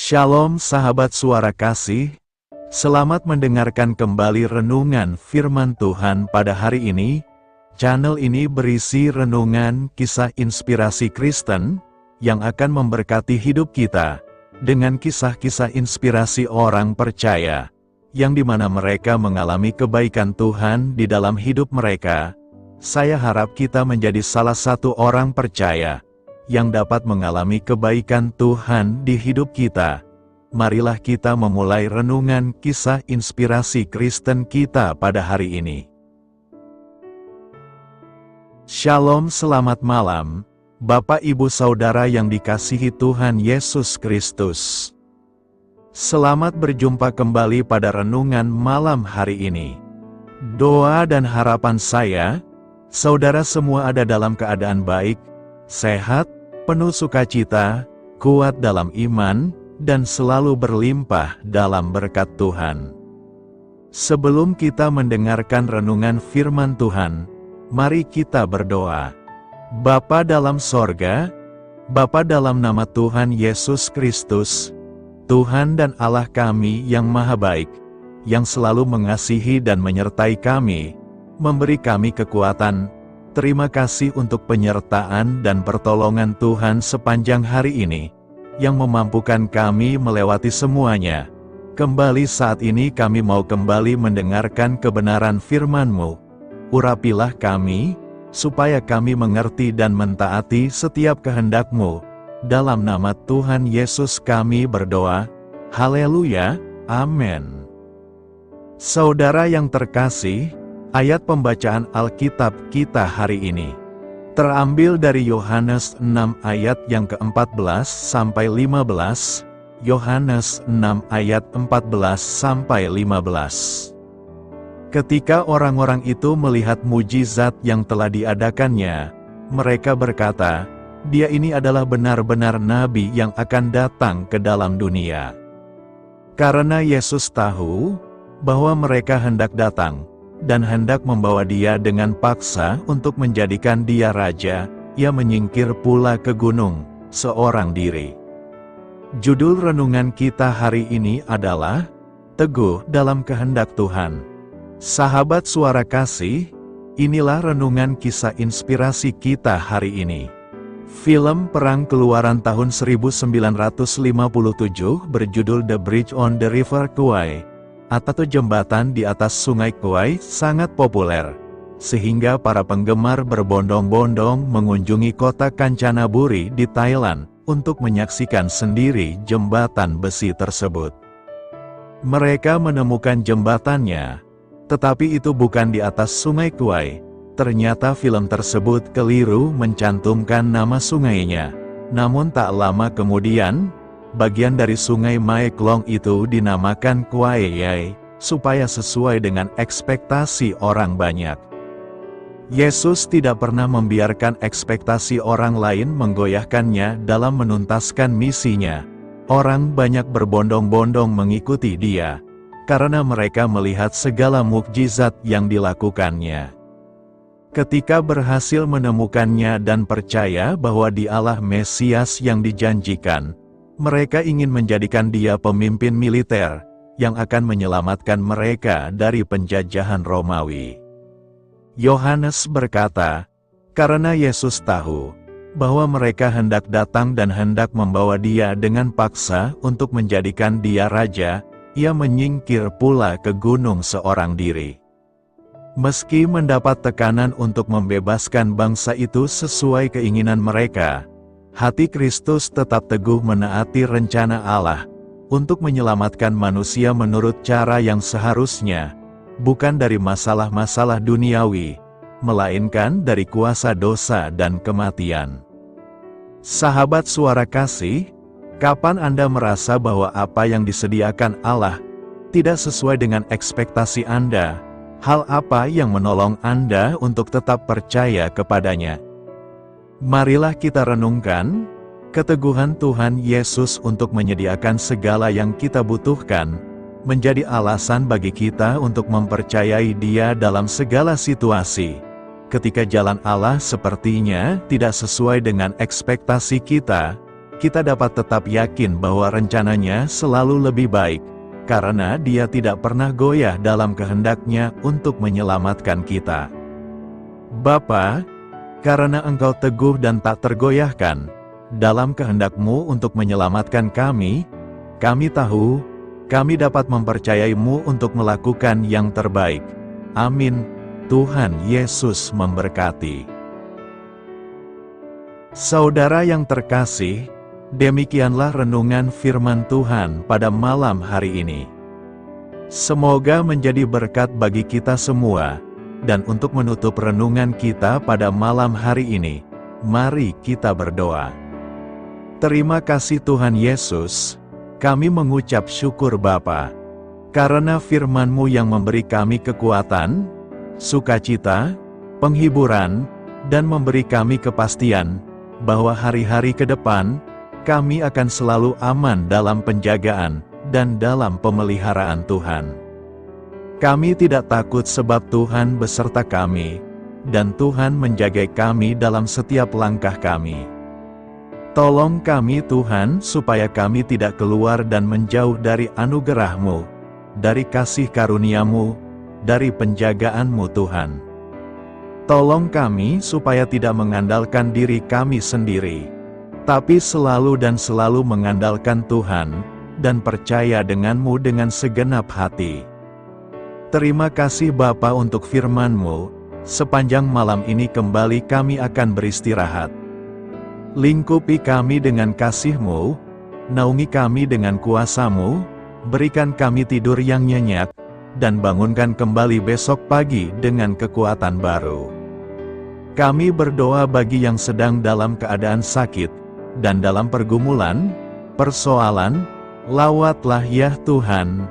Shalom sahabat suara kasih, selamat mendengarkan kembali renungan firman Tuhan pada hari ini. Channel ini berisi renungan kisah inspirasi Kristen, yang akan memberkati hidup kita, dengan kisah-kisah inspirasi orang percaya, yang dimana mereka mengalami kebaikan Tuhan di dalam hidup mereka. Saya harap kita menjadi salah satu orang percaya, yang dapat mengalami kebaikan Tuhan di hidup kita. Marilah kita memulai renungan kisah inspirasi Kristen kita pada hari ini. Shalom, selamat malam, Bapak Ibu Saudara yang dikasihi Tuhan Yesus Kristus. Selamat berjumpa kembali pada renungan malam hari ini. Doa dan harapan saya, saudara semua ada dalam keadaan baik, sehat, penuh sukacita, kuat dalam iman, dan selalu berlimpah dalam berkat Tuhan. Sebelum kita mendengarkan renungan firman Tuhan, mari kita berdoa. Bapa dalam sorga, Bapa dalam nama Tuhan Yesus Kristus, Tuhan dan Allah kami yang maha baik, yang selalu mengasihi dan menyertai kami, memberi kami kekuatan. Terima kasih untuk penyertaan dan pertolongan Tuhan sepanjang hari ini, yang memampukan kami melewati semuanya. Kembali saat ini kami mau kembali mendengarkan kebenaran firman-Mu. Urapilah kami, supaya kami mengerti dan mentaati setiap kehendak-Mu. Dalam nama Tuhan Yesus kami berdoa. Haleluya, amin. Saudara yang terkasih, ayat pembacaan Alkitab kita hari ini terambil dari Yohanes 6 ayat yang ke-14 sampai 15, Yohanes 6 ayat 14 sampai 15. Ketika orang-orang itu melihat mujizat yang telah diadakannya, mereka berkata, "Dia ini adalah benar-benar nabi yang akan datang ke dalam dunia." Karena Yesus tahu bahwa mereka hendak datang dan hendak membawa dia dengan paksa untuk menjadikan dia raja, ia menyingkir pula ke gunung, seorang diri. Judul renungan kita hari ini adalah, Teguh dalam Kehendak Tuhan. Sahabat suara kasih, inilah renungan kisah inspirasi kita hari ini. Film Perang Keluaran tahun 1957 berjudul The Bridge on the River Kwai, atau jembatan di atas sungai Kwai, sangat populer, sehingga para penggemar berbondong-bondong mengunjungi kota Kanchanaburi di Thailand, untuk menyaksikan sendiri jembatan besi tersebut. Mereka menemukan jembatannya, tetapi itu bukan di atas sungai Kwai. Ternyata film tersebut keliru mencantumkan nama sungainya. Namun tak lama kemudian, bagian dari sungai Mae Klong itu dinamakan Kwai Yai, supaya sesuai dengan ekspektasi orang banyak. Yesus tidak pernah membiarkan ekspektasi orang lain menggoyahkannya dalam menuntaskan misinya. Orang banyak berbondong-bondong mengikuti dia, karena mereka melihat segala mukjizat yang dilakukannya. Ketika berhasil menemukannya dan percaya bahwa dialah Mesias yang dijanjikan, mereka ingin menjadikan dia pemimpin militer, yang akan menyelamatkan mereka dari penjajahan Romawi. Yohanes berkata, karena Yesus tahu bahwa mereka hendak datang dan hendak membawa dia dengan paksa untuk menjadikan dia raja, ia menyingkir pula ke gunung seorang diri. Meski mendapat tekanan untuk membebaskan bangsa itu sesuai keinginan mereka, hati Kristus tetap teguh menaati rencana Allah, untuk menyelamatkan manusia menurut cara yang seharusnya, bukan dari masalah-masalah duniawi, melainkan dari kuasa dosa dan kematian. Sahabat suara kasih, kapan Anda merasa bahwa apa yang disediakan Allah tidak sesuai dengan ekspektasi Anda? Hal apa yang menolong Anda untuk tetap percaya kepadanya? Marilah kita renungkan keteguhan Tuhan Yesus untuk menyediakan segala yang kita butuhkan, menjadi alasan bagi kita untuk mempercayai Dia dalam segala situasi. Ketika jalan Allah sepertinya tidak sesuai dengan ekspektasi kita, kita dapat tetap yakin bahwa rencananya selalu lebih baik, karena Dia tidak pernah goyah dalam kehendak-Nya untuk menyelamatkan kita. Bapa, karena Engkau teguh dan tak tergoyahkan dalam kehendak-Mu untuk menyelamatkan kami tahu, kami dapat mempercayai-Mu untuk melakukan yang terbaik. Amin. Tuhan Yesus memberkati. Saudara yang terkasih, demikianlah renungan firman Tuhan pada malam hari ini. Semoga menjadi berkat bagi kita semua, dan untuk menutup renungan kita pada malam hari ini, mari kita berdoa. Terima kasih Tuhan Yesus, kami mengucap syukur Bapa, karena firman-Mu yang memberi kami kekuatan, sukacita, penghiburan, dan memberi kami kepastian bahwa hari-hari ke depan, kami akan selalu aman dalam penjagaan dan dalam pemeliharaan Tuhan. Kami tidak takut sebab Tuhan beserta kami, dan Tuhan menjaga kami dalam setiap langkah kami. Tolong kami Tuhan supaya kami tidak keluar dan menjauh dari anugerah-Mu, dari kasih karunia-Mu, dari penjagaan-Mu Tuhan. Tolong kami supaya tidak mengandalkan diri kami sendiri, tapi selalu mengandalkan Tuhan, dan percaya dengan-Mu dengan segenap hati. Terima kasih Bapa untuk firman-Mu, sepanjang malam ini kembali kami akan beristirahat. Lingkupi kami dengan kasih-Mu, naungi kami dengan kuasa-Mu, berikan kami tidur yang nyenyak, dan bangunkan kembali besok pagi dengan kekuatan baru. Kami berdoa bagi yang sedang dalam keadaan sakit, dan dalam pergumulan, persoalan, lawatlah ya Tuhan.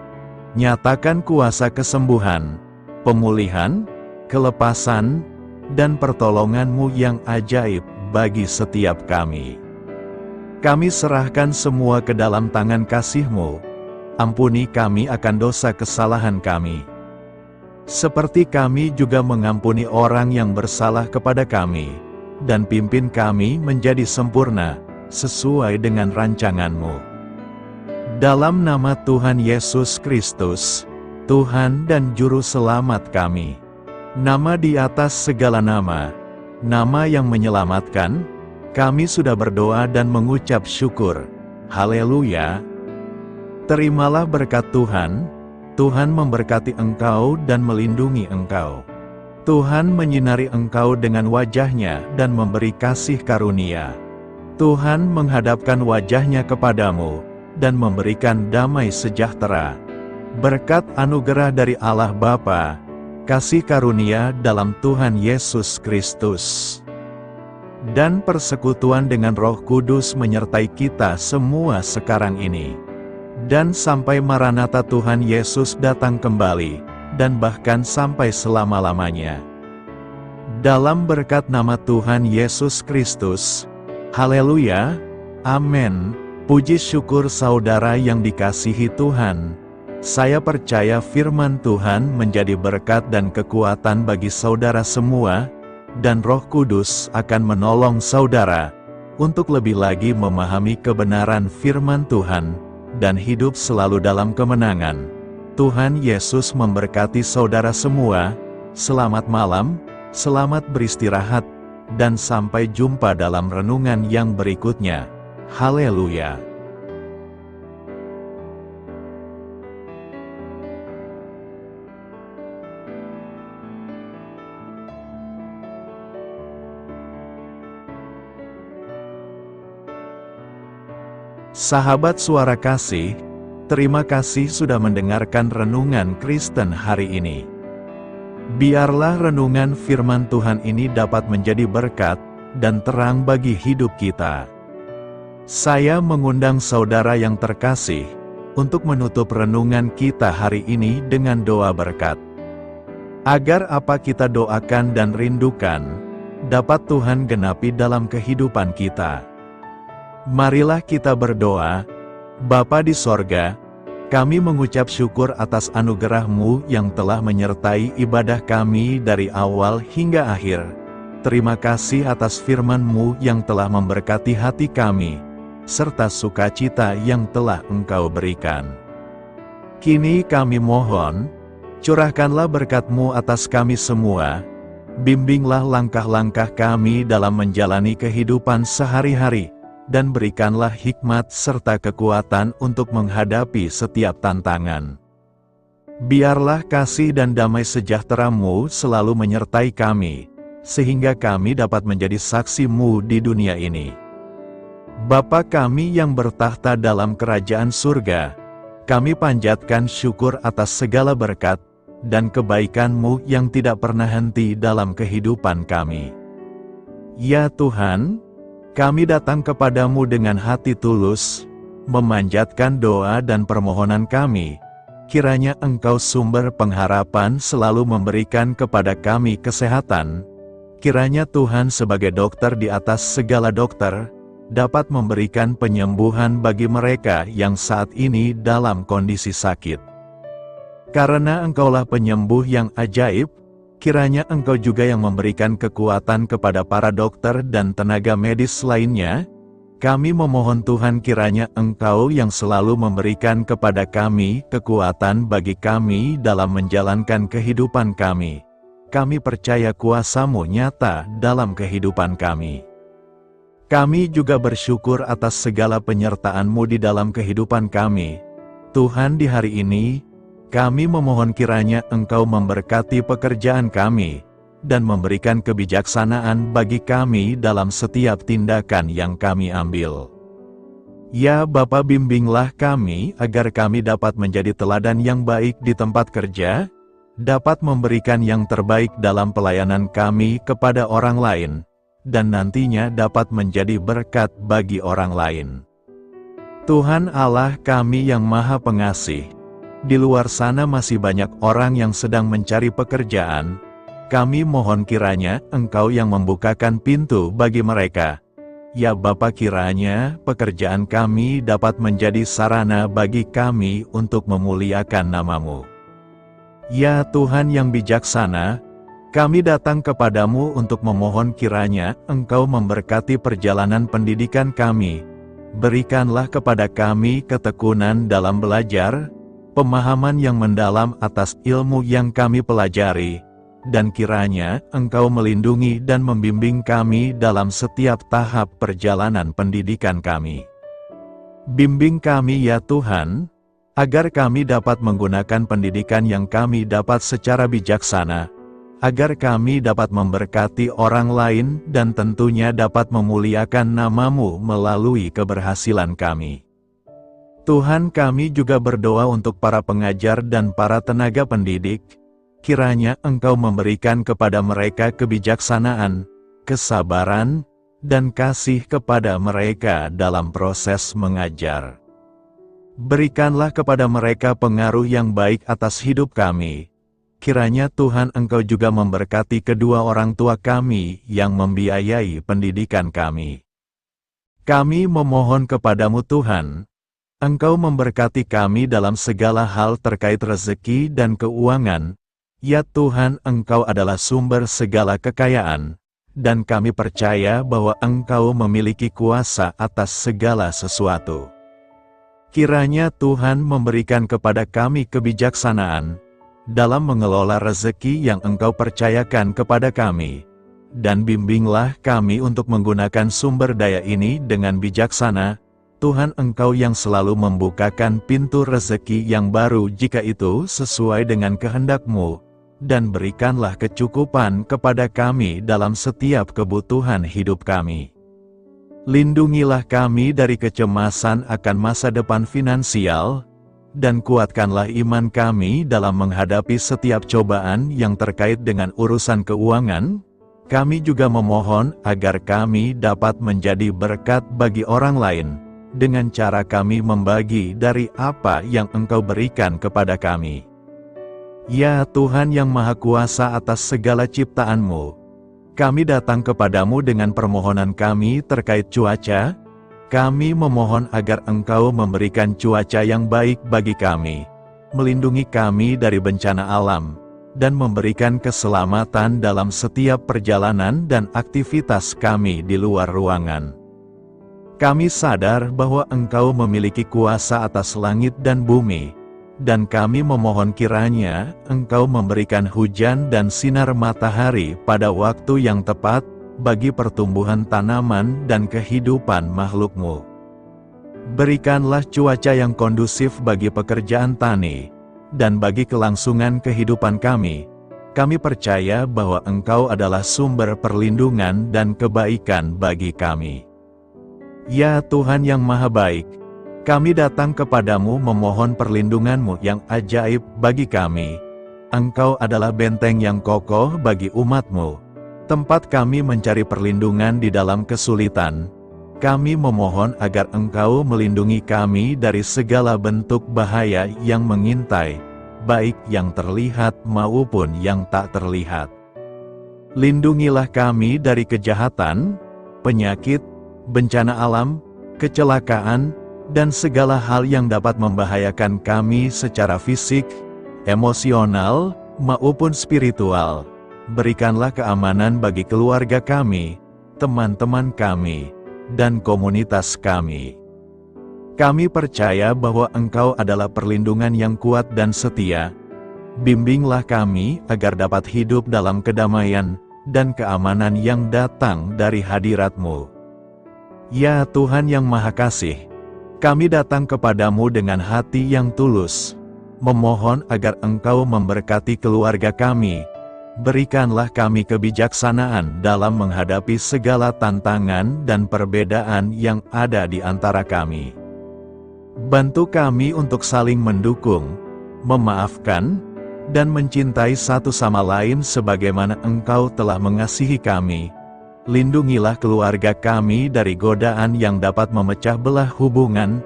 Nyatakan kuasa kesembuhan, pemulihan, kelepasan, dan pertolongan-Mu yang ajaib bagi setiap kami. Kami serahkan semua ke dalam tangan kasih-Mu. Ampuni kami akan dosa kesalahan kami, seperti kami juga mengampuni orang yang bersalah kepada kami, dan pimpin kami menjadi sempurna, sesuai dengan rancangan-Mu. Dalam nama Tuhan Yesus Kristus, Tuhan dan Juru Selamat kami, nama di atas segala nama, nama yang menyelamatkan, kami sudah berdoa dan mengucap syukur. Haleluya. Terimalah berkat Tuhan. Tuhan memberkati engkau dan melindungi engkau. Tuhan menyinari engkau dengan wajah-Nya dan memberi kasih karunia. Tuhan menghadapkan wajah-Nya kepadamu dan memberikan damai sejahtera. Berkat anugerah dari Allah Bapa, kasih karunia dalam Tuhan Yesus Kristus, dan persekutuan dengan Roh Kudus menyertai kita semua sekarang ini, dan sampai Maranatha Tuhan Yesus datang kembali, dan bahkan sampai selama-lamanya. Dalam berkat nama Tuhan Yesus Kristus. Haleluya. Amin. Puji syukur saudara yang dikasihi Tuhan. Saya percaya firman Tuhan menjadi berkat dan kekuatan bagi saudara semua, dan Roh Kudus akan menolong saudara untuk lebih lagi memahami kebenaran firman Tuhan, dan hidup selalu dalam kemenangan. Tuhan Yesus memberkati saudara semua. Selamat malam, selamat beristirahat, dan sampai jumpa dalam renungan yang berikutnya. Haleluya. Sahabat Suara Kasih, terima kasih sudah mendengarkan renungan Kristen hari ini. Biarlah renungan firman Tuhan ini dapat menjadi berkat dan terang bagi hidup kita. Saya mengundang saudara yang terkasih untuk menutup renungan kita hari ini dengan doa berkat. Agar apa kita doakan dan rindukan, dapat Tuhan genapi dalam kehidupan kita. Marilah kita berdoa. Bapa di sorga, kami mengucap syukur atas anugerah-Mu yang telah menyertai ibadah kami dari awal hingga akhir. Terima kasih atas firman-Mu yang telah memberkati hati kami, serta sukacita yang telah Engkau berikan. Kini kami mohon, curahkanlah berkat-Mu atas kami semua, bimbinglah langkah-langkah kami dalam menjalani kehidupan sehari-hari, dan berikanlah hikmat serta kekuatan untuk menghadapi setiap tantangan. Biarlah kasih dan damai sejahtera-Mu selalu menyertai kami, sehingga kami dapat menjadi saksi-Mu di dunia ini. Bapa kami yang bertahta dalam kerajaan surga, kami panjatkan syukur atas segala berkat dan kebaikan-Mu yang tidak pernah henti dalam kehidupan kami. Ya Tuhan, kami datang kepadamu dengan hati tulus, memanjatkan doa dan permohonan kami, kiranya Engkau sumber pengharapan selalu memberikan kepada kami kesehatan, kiranya Tuhan sebagai dokter di atas segala dokter, dapat memberikan penyembuhan bagi mereka yang saat ini dalam kondisi sakit. Karena Engkaulah penyembuh yang ajaib, kiranya Engkau juga yang memberikan kekuatan kepada para dokter dan tenaga medis lainnya. Kami memohon Tuhan kiranya Engkau yang selalu memberikan kepada kami kekuatan bagi kami dalam menjalankan kehidupan kami. Kami percaya kuasa-Mu nyata dalam kehidupan kami. Kami juga bersyukur atas segala penyertaan-Mu di dalam kehidupan kami. Tuhan, di hari ini, kami memohon kiranya Engkau memberkati pekerjaan kami, dan memberikan kebijaksanaan bagi kami dalam setiap tindakan yang kami ambil. Ya Bapa, bimbinglah kami agar kami dapat menjadi teladan yang baik di tempat kerja, dapat memberikan yang terbaik dalam pelayanan kami kepada orang lain, dan nantinya dapat menjadi berkat bagi orang lain. Tuhan Allah kami yang Maha Pengasih, di luar sana masih banyak orang yang sedang mencari pekerjaan. Kami mohon kiranya Engkau yang membukakan pintu bagi mereka. Ya Bapa, kiranya pekerjaan kami dapat menjadi sarana bagi kami untuk memuliakan nama-Mu. Ya Tuhan yang bijaksana, kami datang kepadamu untuk memohon kiranya Engkau memberkati perjalanan pendidikan kami. Berikanlah kepada kami ketekunan dalam belajar, pemahaman yang mendalam atas ilmu yang kami pelajari, dan kiranya Engkau melindungi dan membimbing kami dalam setiap tahap perjalanan pendidikan kami. Bimbing kami ya Tuhan, agar kami dapat menggunakan pendidikan yang kami dapat secara bijaksana, agar kami dapat memberkati orang lain dan tentunya dapat memuliakan nama-Mu melalui keberhasilan kami. Tuhan, kami juga berdoa untuk para pengajar dan para tenaga pendidik, kiranya Engkau memberikan kepada mereka kebijaksanaan, kesabaran, dan kasih kepada mereka dalam proses mengajar. Berikanlah kepada mereka pengaruh yang baik atas hidup kami. Kiranya Tuhan Engkau juga memberkati kedua orang tua kami yang membiayai pendidikan kami. Kami memohon kepadamu Tuhan, Engkau memberkati kami dalam segala hal terkait rezeki dan keuangan. Ya Tuhan, Engkau adalah sumber segala kekayaan, dan kami percaya bahwa Engkau memiliki kuasa atas segala sesuatu. Kiranya Tuhan memberikan kepada kami kebijaksanaan dalam mengelola rezeki yang Engkau percayakan kepada kami, dan bimbinglah kami untuk menggunakan sumber daya ini dengan bijaksana. Tuhan, Engkau yang selalu membukakan pintu rezeki yang baru jika itu sesuai dengan kehendak-Mu, dan berikanlah kecukupan kepada kami dalam setiap kebutuhan hidup kami. Lindungilah kami dari kecemasan akan masa depan finansial, dan kuatkanlah iman kami dalam menghadapi setiap cobaan yang terkait dengan urusan keuangan. Kami juga memohon agar kami dapat menjadi berkat bagi orang lain, dengan cara kami membagi dari apa yang Engkau berikan kepada kami. Ya Tuhan yang Maha Kuasa atas segala ciptaan-Mu, kami datang kepadamu dengan permohonan kami terkait cuaca. Kami memohon agar Engkau memberikan cuaca yang baik bagi kami, melindungi kami dari bencana alam, dan memberikan keselamatan dalam setiap perjalanan dan aktivitas kami di luar ruangan. Kami sadar bahwa Engkau memiliki kuasa atas langit dan bumi, dan kami memohon kiranya Engkau memberikan hujan dan sinar matahari pada waktu yang tepat bagi pertumbuhan tanaman dan kehidupan makhluk-Mu. Berikanlah cuaca yang kondusif bagi pekerjaan tani, dan bagi kelangsungan kehidupan kami. Kami percaya bahwa Engkau adalah sumber perlindungan dan kebaikan bagi kami. Ya Tuhan yang Maha Baik, kami datang kepadamu memohon perlindungan-Mu yang ajaib bagi kami. Engkau adalah benteng yang kokoh bagi umat-Mu, tempat kami mencari perlindungan di dalam kesulitan. Kami memohon agar Engkau melindungi kami dari segala bentuk bahaya yang mengintai, baik yang terlihat maupun yang tak terlihat. Lindungilah kami dari kejahatan, penyakit, bencana alam, kecelakaan, dan segala hal yang dapat membahayakan kami secara fisik, emosional, maupun spiritual. Berikanlah keamanan bagi keluarga kami, teman-teman kami, dan komunitas kami. Kami percaya bahwa Engkau adalah perlindungan yang kuat dan setia. Bimbinglah kami agar dapat hidup dalam kedamaian dan keamanan yang datang dari hadirat-Mu. Ya Tuhan yang Maha Kasih, kami datang kepadamu dengan hati yang tulus, memohon agar Engkau memberkati keluarga kami. Berikanlah kami kebijaksanaan dalam menghadapi segala tantangan dan perbedaan yang ada di antara kami. Bantu kami untuk saling mendukung, memaafkan, dan mencintai satu sama lain sebagaimana Engkau telah mengasihi kami. Lindungilah keluarga kami dari godaan yang dapat memecah belah hubungan,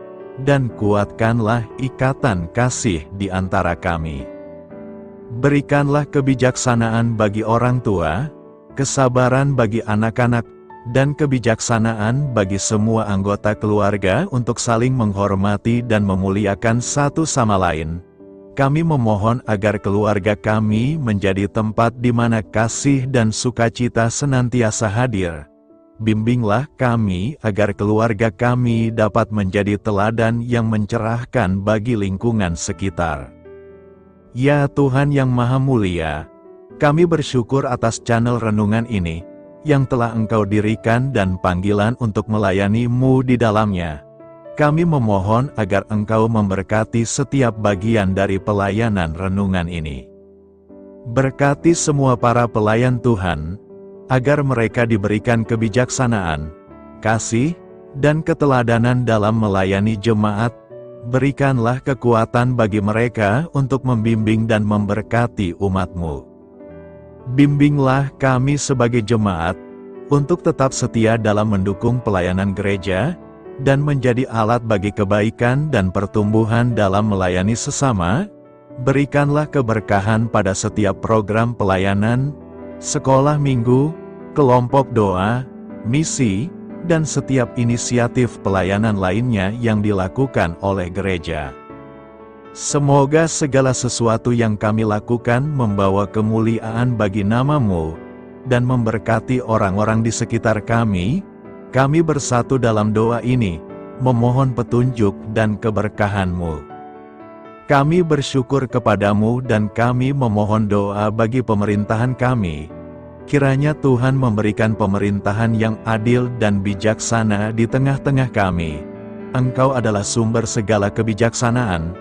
dan kuatkanlah ikatan kasih di antara kami. Berikanlah kebijaksanaan bagi orang tua, kesabaran bagi anak-anak, dan kebijaksanaan bagi semua anggota keluarga untuk saling menghormati dan memuliakan satu sama lain. Kami memohon agar keluarga kami menjadi tempat di mana kasih dan sukacita senantiasa hadir. Bimbinglah kami agar keluarga kami dapat menjadi teladan yang mencerahkan bagi lingkungan sekitar. Ya Tuhan yang Maha Mulia, kami bersyukur atas channel renungan ini, yang telah Engkau dirikan dan panggilan untuk melayani-Mu di dalamnya. Kami memohon agar Engkau memberkati setiap bagian dari pelayanan renungan ini. Berkati semua para pelayan Tuhan, agar mereka diberikan kebijaksanaan, kasih, dan keteladanan dalam melayani jemaat. Berikanlah kekuatan bagi mereka untuk membimbing dan memberkati umat-Mu. Bimbinglah kami sebagai jemaat, untuk tetap setia dalam mendukung pelayanan gereja, dan menjadi alat bagi kebaikan dan pertumbuhan dalam melayani sesama. Berikanlah keberkahan pada setiap program pelayanan, sekolah minggu, kelompok doa, misi, dan setiap inisiatif pelayanan lainnya yang dilakukan oleh gereja. Semoga segala sesuatu yang kami lakukan membawa kemuliaan bagi nama-Mu, dan memberkati orang-orang di sekitar kami. Kami bersatu dalam doa ini, memohon petunjuk dan keberkahan-Mu. Kami bersyukur kepadamu dan kami memohon doa bagi pemerintahan kami. Kiranya Tuhan memberikan pemerintahan yang adil dan bijaksana di tengah-tengah kami. Engkau adalah sumber segala kebijaksanaan,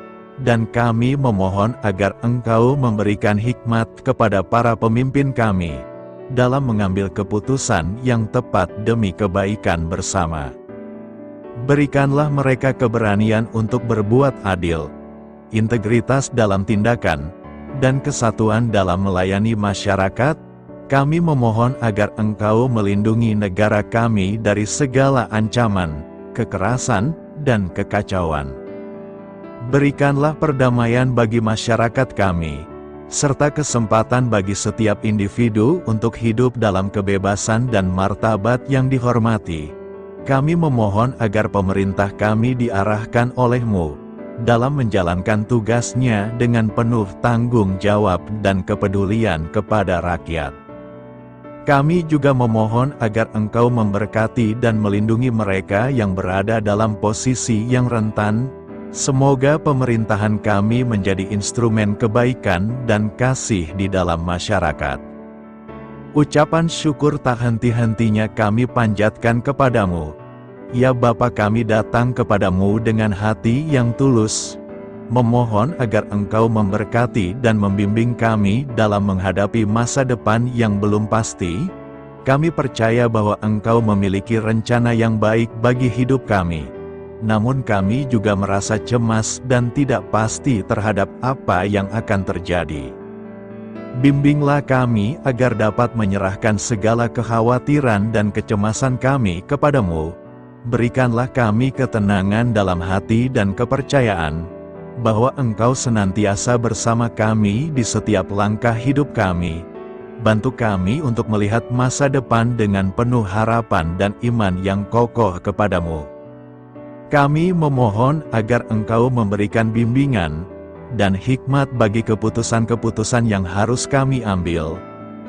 dan kami memohon agar Engkau memberikan hikmat kepada para pemimpin kami, dalam mengambil keputusan yang tepat demi kebaikan bersama. Berikanlah mereka keberanian untuk berbuat adil, integritas dalam tindakan, dan kesatuan dalam melayani masyarakat. Kami memohon agar Engkau melindungi negara kami dari segala ancaman, kekerasan, dan kekacauan. Berikanlah perdamaian bagi masyarakat kami, serta kesempatan bagi setiap individu untuk hidup dalam kebebasan dan martabat yang dihormati. Kami memohon agar pemerintah kami diarahkan oleh-Mu, dalam menjalankan tugasnya dengan penuh tanggung jawab dan kepedulian kepada rakyat. Kami juga memohon agar Engkau memberkati dan melindungi mereka yang berada dalam posisi yang rentan. Semoga pemerintahan kami menjadi instrumen kebaikan dan kasih di dalam masyarakat. Ucapan syukur tak henti-hentinya kami panjatkan kepadamu. Ya Bapa, kami datang kepadamu dengan hati yang tulus, memohon agar Engkau memberkati dan membimbing kami dalam menghadapi masa depan yang belum pasti. Kami percaya bahwa Engkau memiliki rencana yang baik bagi hidup kami. Namun kami juga merasa cemas dan tidak pasti terhadap apa yang akan terjadi. Bimbinglah kami agar dapat menyerahkan segala kekhawatiran dan kecemasan kami kepadamu. Berikanlah kami ketenangan dalam hati dan kepercayaan bahwa Engkau senantiasa bersama kami di setiap langkah hidup kami. Bantu kami untuk melihat masa depan dengan penuh harapan dan iman yang kokoh kepadamu. Kami memohon agar Engkau memberikan bimbingan dan hikmat bagi keputusan-keputusan yang harus kami ambil,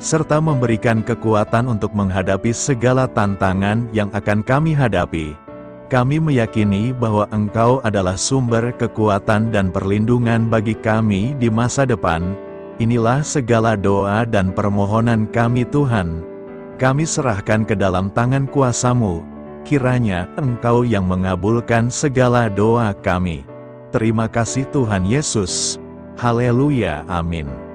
serta memberikan kekuatan untuk menghadapi segala tantangan yang akan kami hadapi. Kami meyakini bahwa Engkau adalah sumber kekuatan dan perlindungan bagi kami di masa depan. Inilah segala doa dan permohonan kami Tuhan. Kami serahkan ke dalam tangan kuasa-Mu. Kiranya Engkau yang mengabulkan segala doa kami. Terima kasih Tuhan Yesus. Haleluya, amin.